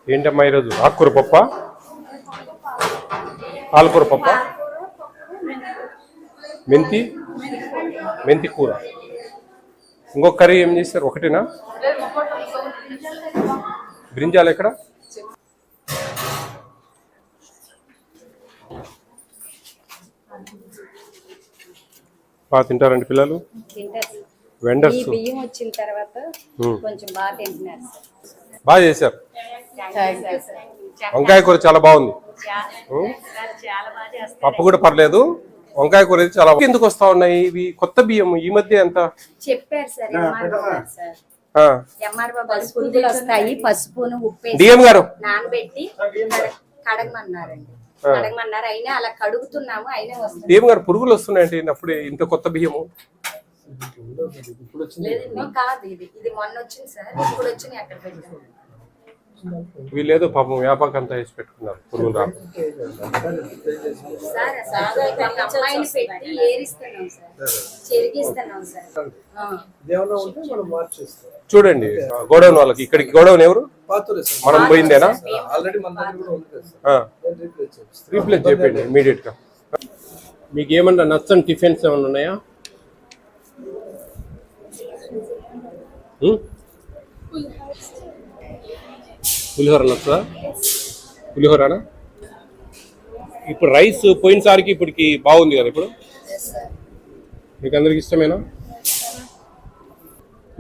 ఏంటమ్మా ఈరోజు ఆకుకూర పప్ప, పాలకూర పప్ప, మెంతి కూర, ఇంకొక కర్రీ ఏం చేస్తారు? ఒకటేనా? బ్రింజాలు ఎక్కడ? బాగా తింటారండి పిల్లలు? వెండర్స్ బాగా చేశారు. వంకాయ కూర చాలా బాగుంది. పప్పు కూడా పర్లేదు, వంకాయ కూర చాలా. ఎందుకు వస్తా ఉన్నాయి ఇవి? కొత్త బియ్యం ఈ మధ్య ఎంత చెప్పారు సార్. పసుపును ఉప్పు డిఎం గారు నానబెట్టి కడగమన్నారండి. కడగమన్నారు, అయినా అలా కడుగుతున్నాము, అయినా వస్తుంది. డిఎం గారు పురుగులు వస్తున్నాయండి అప్పుడే ఇంత కొత్త బియ్యము? కాదు, ఇది మొన్న వచ్చింది సార్. ఇప్పుడు వచ్చింది అక్కడ పెట్టాము. వీళ్ళేదో పాపం వ్యాపకం అంతా వేసి పెట్టుకున్నారు పురుగులు రా. చూడండి గోడౌన్ వాళ్ళకి, ఇక్కడికి గోడౌన్ ఎవరు? మనం పోయిందేనా? రీప్లేస్ చేయండి ఇమీడియట్ గా. మీకు ఏమన్నా నచ్చని టిఫిన్స్ ఏమన్నా ఉన్నాయా? పులిహోర నచ్చదా? పులిహోరనా? ఇప్పుడు రైస్ పోయినసారికి ఇప్పటికి బాగుంది కదా ఇప్పుడు? మీకు అందరికి ఇష్టమేనా?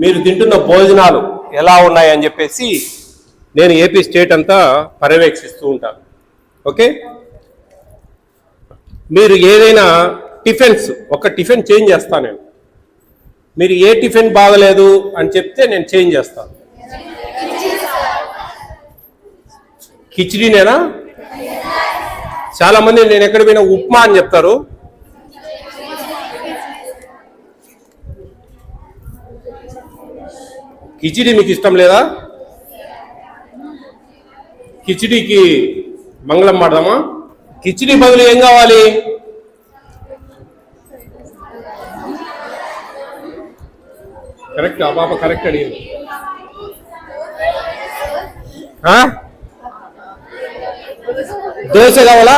మీరు తింటున్న భోజనాలు ఎలా ఉన్నాయని చెప్పేసి నేను ఏపీ స్టేట్ అంతా పర్యవేక్షిస్తూ ఉంటాను. ఓకే, మీరు ఏదైనా టిఫిన్స్, ఒక టిఫిన్ చేంజ్ చేస్తాను నేను. మీరు ఏ టిఫిన్ బాగలేదు అని చెప్తే నేను చేంజ్ చేస్తాను. కిచిడీనేనా? చాలా మంది నేను ఎక్కడ పోయినా ఉప్మా అని చెప్తారు. కిచిడీ మీకు ఇష్టం లేదా? కిచిడీకి మంగళం మాడదామా? కిచిడీ బదులు ఏం కావాలి? కరెక్ట్, ఆ పాప కరెక్ట్ అడిగింది. దోశ కావాలా?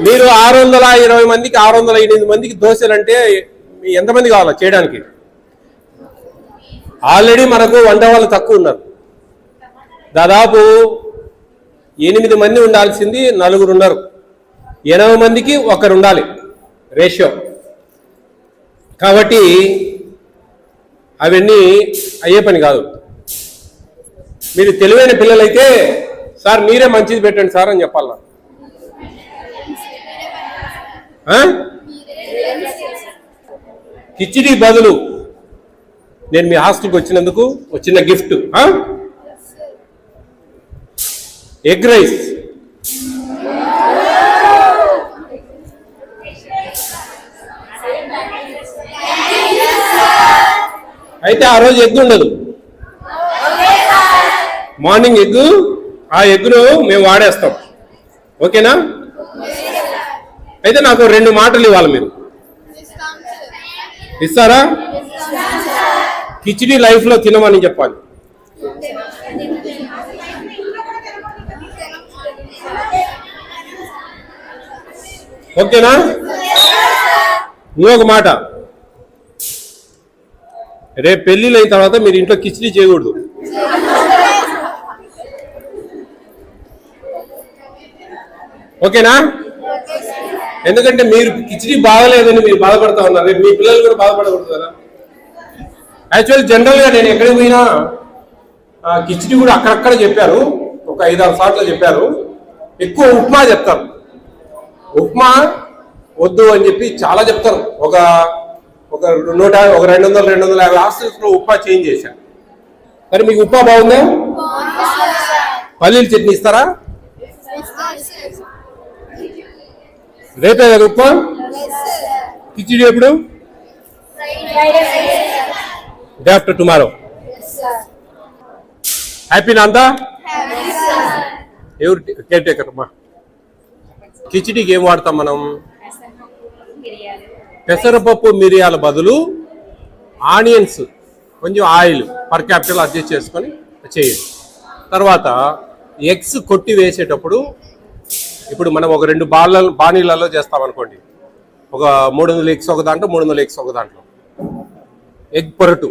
మీరు 620 మందికి 608 మందికి దోశలు అంటే ఎంతమంది కావాలా చేయడానికి? ఆల్రెడీ మనకు వంట వాళ్ళు తక్కువ ఉన్నారు. దాదాపు 8 మంది ఉండాల్సింది 4 ఉన్నారు. 80 మందికి 1 ఉండాలి రేషియో. కాబట్టి అవన్నీ అయ్యే పని కాదు. మీరు తెలివైన పిల్లలైతే సార్ మీరే మంచిది పెట్టండి సార్ అని చెప్పాల. కిచిడీ బదులు నేను మీ హాస్టల్కి వచ్చినందుకు వచ్చిన గిఫ్ట్ ఎగ్ రైస్. అయితే ఆ రోజు ఎగ్ ఉండదు, మార్నింగ్ ఎగ్. ఆ ఎగ్ను మేము వాడేస్తాం, ఓకేనా? అయితే నాకు 2 మాటలు ఇవ్వాలి. మీరు ఇస్తారా? కిచిడీ లైఫ్ లో తినమని చెప్పాలి. ఓకేనా? ఇంకొక మాట, రేపు పెళ్లిళ్ళు అయిన తర్వాత మీరు ఇంట్లో కిచిడీ చేయకూడదు. ఓకేనా? ఎందుకంటే మీరు కిచిడీ బాగలేదని మీరు బాధపడతా ఉన్నారు, రేపు మీ పిల్లలు కూడా బాధపడకూడదు కదా. యాక్చువల్ జనరల్గా నేను ఎక్కడికి పోయినా కిచిడీ కూడా అక్కడక్కడ చెప్పారు, ఒక 5-6 సార్లు చెప్పారు. ఎక్కువ ఉప్మా చెప్తారు. ఉప్మా వద్దు అని చెప్పి చాలా చెప్తారు. ఒక 200-250 హాస్టల్స్లో ఉప్మా చేంజ్ చేశాను. మరి మీకు ఉప్మా బాగుందా? పల్లీల చట్నీ ఇస్తారా? రేపే కదా ఉప్మా? కిచిడీ ఎప్పుడు? Day after tomorrow. హ్యాపీనా అంతా? ఎవరు కేర్ టేకర్ అమ్మా? కిచిడీకి ఏం వాడతాం మనం? పెసరపప్పు మిరియాల బదులు ఆనియన్స్ కొంచెం ఆయిల్ పర్ క్యాపిటల్ అడ్జస్ట్ చేసుకొని చేయండి. తర్వాత ఎగ్స్ కొట్టి వేసేటప్పుడు ఇప్పుడు మనం ఒక 2 బాణీలలో చేస్తామనుకోండి, ఒక 300 ఎగ్స్ ఒక దాంట్లో, 300 ఎగ్స్ ఒక దాంట్లో. ఎగ్ పొరటు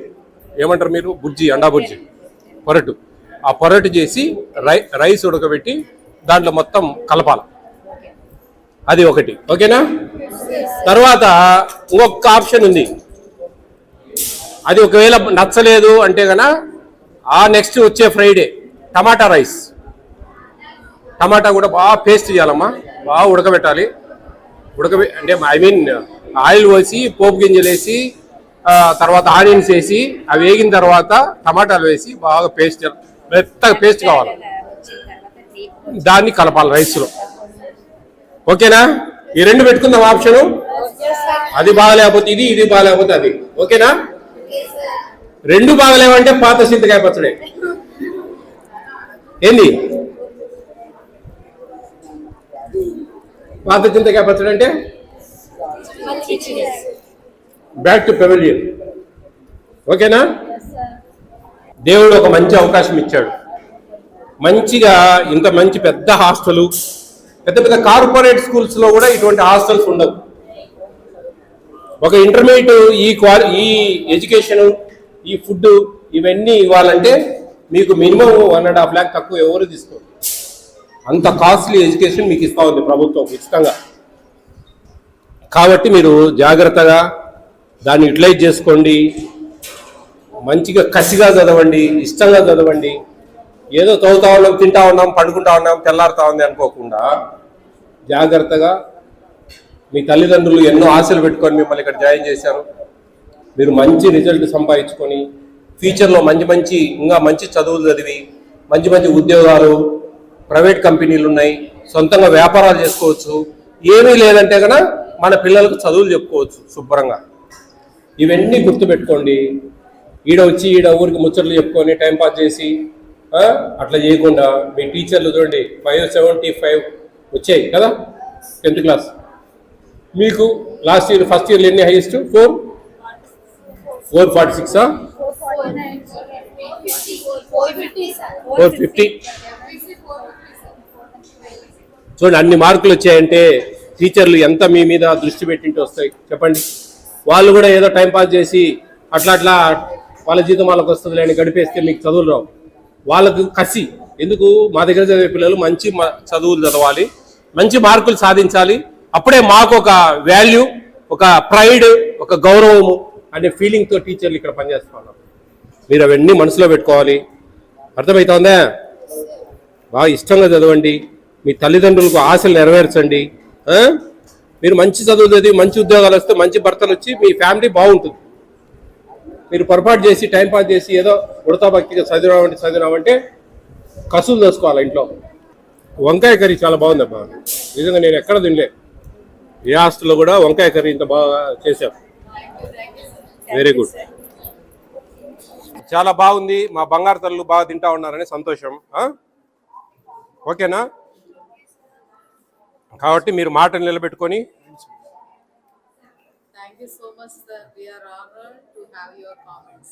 ఏమంటారు మీరు, బుర్జీ, అండా బుర్జీ పొరటు. ఆ పొరటు చేసి రైస్ ఉడకబెట్టి దాంట్లో మొత్తం కలపాలి. అది ఒకటి. ఓకేనా? తర్వాత ఇంకొక ఆప్షన్ ఉంది. అది ఒకవేళ నచ్చలేదు అంటే గన ఆ నెక్స్ట్ వచ్చే ఫ్రైడే టమాటా రైస్. టమాటా కూడా బాగా పేస్ట్ చేయాలమ్మా, బాగా ఉడకబెట్టాలి. అంటే ఐ మీన్ ఆయిల్ వేసి, పోపు గింజలు వేసి, తర్వాత ఆనియన్స్ వేసి, అవి వేగిన తర్వాత టమాటాలు వేసి బాగా పేస్ట్, మెత్తగా పేస్ట్ కావాలి, దాన్ని కలపాలి రైస్లో. ఓకేనా? ఈ 2 పెట్టుకుందాం ఆప్షను. అది బాగలేకపోతే ఇది, ఇది బాగలేకపోతే అది. ఓకేనా? 2 బాగలేవంటే పాత చింతకాయ పచ్చడే. ఏంది పాత చింతకాయ పచ్చడి అంటే? Back to pavilion. ఓకేనా? దేవుడు ఒక మంచి అవకాశం ఇచ్చాడు. మంచిగా ఇంత మంచి పెద్ద హాస్టలు, పెద్ద పెద్ద కార్పొరేట్ స్కూల్స్లో కూడా ఇటువంటి హాస్టల్స్ ఉండవు. ఒక ఇంటర్మీడియట్ ఈ ఎడ్యుకేషను, ఈ ఫుడ్, ఇవన్నీ ఇవ్వాలంటే మీకు మినిమం 1.5 lakh తక్కువ ఎవరు తీసుకోరు. అంత కాస్ట్లీ ఎడ్యుకేషన్ మీకు ఇస్తా ఉంది ప్రభుత్వం ఉచితంగా. కాబట్టి మీరు జాగ్రత్తగా దాన్ని యూటిలైజ్ చేసుకోండి. మంచిగా కసిగా చదవండి, ఇష్టంగా చదవండి. ఏదో చదువుతా ఉన్నాం, తింటా ఉన్నాం, పండుకుంటా ఉన్నాం, తెల్లారుతా ఉంది అనుకోకుండా జాగ్రత్తగా. మీ తల్లిదండ్రులు ఎన్నో ఆశలు పెట్టుకొని మిమ్మల్ని ఇక్కడ జాయిన్ చేశారు. మీరు మంచి రిజల్ట్ సంపాదించుకొని ఫ్యూచర్లో ఇంకా మంచి చదువులు చదివి మంచి మంచి ఉద్యోగాలు, ప్రైవేట్ కంపెనీలు ఉన్నాయి, సొంతంగా వ్యాపారాలు చేసుకోవచ్చు. ఏమీ లేదంటే కనుక మన పిల్లలకు చదువులు చెప్పుకోవచ్చు శుభ్రంగా. ఇవన్నీ గుర్తుపెట్టుకోండి. ఈడ ఊరికి ముచ్చట్లు చెప్పుకొని టైంపాస్ చేసి అట్లా చేయకుండా మీ టీచర్లు చూడండి 575 వచ్చాయి కదా 10th క్లాస్. మీకు లాస్ట్ ఇయర్ ఫస్ట్ ఇయర్లో ఎన్ని హైయెస్ట్? 446 450. చూడండి, అన్ని మార్కులు వచ్చాయంటే టీచర్లు ఎంత మీ మీద దృష్టి పెట్టింటే వస్తాయి చెప్పండి. వాళ్ళు కూడా ఏదో టైంపాస్ చేసి అట్లా వాళ్ళ జీతం వాళ్ళకి వస్తుంది లేని గడిపేస్తే మీకు చదువులు రావు. వాళ్ళకు కసి ఎందుకు? మా దగ్గర చదివే పిల్లలు మంచి చదువులు చదవాలి, మంచి మార్కులు సాధించాలి. అప్పుడే మాకు ఒక వాల్యూ, ఒక ప్రైడ్, ఒక గౌరవము అనే ఫీలింగ్తో టీచర్లు ఇక్కడ పనిచేస్తున్నారు. మీరు అవన్నీ మనసులో పెట్టుకోవాలి. అర్థమవుతుందా? బాగా ఇష్టంగా చదవండి, మీ తల్లిదండ్రులకు ఆశలు నెరవేర్చండి. మీరు మంచి చదువు చదివి మంచి ఉద్యోగాలు వస్తే, మంచి భర్తలు వచ్చి మీ ఫ్యామిలీ బాగుంటుంది. మీరు పొరపాటు చేసి టైంపాస్ చేసి ఏదో ఉడతా భక్తిగా చదివినామంటే కసులు చేసుకోవాలి ఇంట్లో. వంకాయ కర్రీ చాలా బాగుందబ్బా, నిజంగా నేను ఎక్కడ తినలే. ఏ హాస్టల్లో కూడా వంకాయ కర్రీ ఇంత బాగా చేశాం. వెరీ గుడ్, చాలా బాగుంది. మా బంగారు తల్లు బాగా తింటా ఉన్నారని సంతోషం. ఓకేనా? కాబట్టి మీరు మాటలు నిలబెట్టుకొని. Thank you so much, sir. We are honored to have your comments.